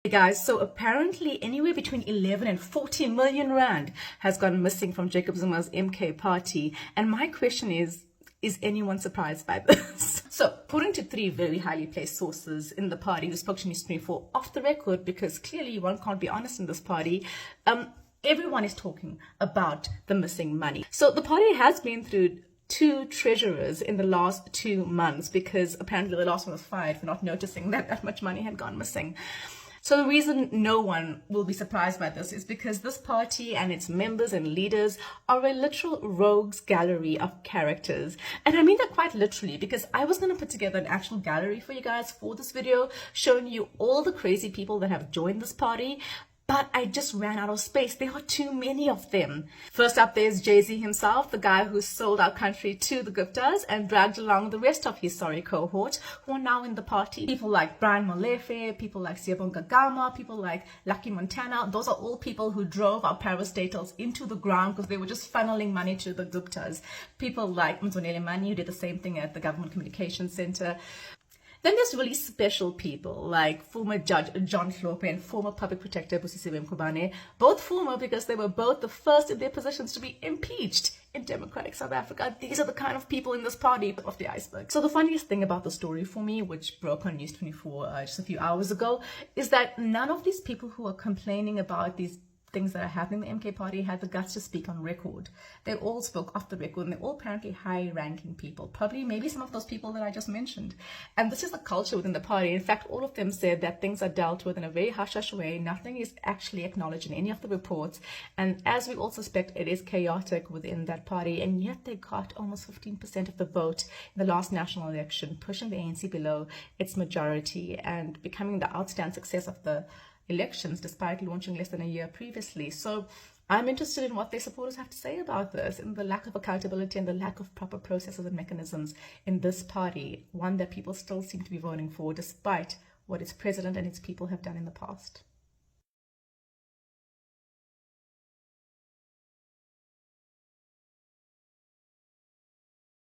Hey guys, so apparently anywhere between 11 and 40 million rand has gone missing from Jacob Zuma's MK party. And my question is anyone surprised by this? So, according to three very highly placed sources in the party who spoke to News 24 off the record, because clearly one can't be honest in this party, everyone is talking about the missing money. So the party has been through two treasurers in the last 2 months because apparently the last one was fired for not noticing that much money had gone missing. So the reason no one will be surprised by this is because this party and its members and leaders are a literal rogues gallery of characters. And I mean that quite literally, because I was going to put together an actual gallery for you guys for this video, showing you all the crazy people that have joined this party. But I just ran out of space. There are too many of them. First up, there's Jay-Z himself, the guy who sold our country to the Guptas and dragged along the rest of his sorry cohort, who are now in the party. People like Brian Molefe, people like Siyabonga Gama, people like Lucky Montana. Those are all people who drove our parastatals into the ground because they were just funneling money to the Guptas. People like Mzonele Mani, who did the same thing at the Government Communications Center. Then there's really special people like former Judge John Hlophe and former Public Protector Busisiwe Mkhwebane, both former because they were both the first in their positions to be impeached in democratic South Africa. These are the kind of people in this party of the iceberg. So the funniest thing about the story for me, which broke on News 24 just a few hours ago, is that none of these people who are complaining about these things that are happening in the MK party had the guts to speak on record. They all spoke off the record, and they're all apparently high-ranking people, probably maybe some of those people that I just mentioned. And this is the culture within the party. In fact, all of them said that things are dealt with in a very hush-hush way. Nothing is actually acknowledged in any of the reports. And as we all suspect, it is chaotic within that party. And yet they got almost 15% of the vote in the last national election, pushing the ANC below its majority and becoming the outstanding success of the elections despite launching less than a year previously. So I'm interested in what their supporters have to say about this and the lack of accountability and the lack of proper processes and mechanisms in this party, one that people still seem to be voting for despite what its president and its people have done in the past.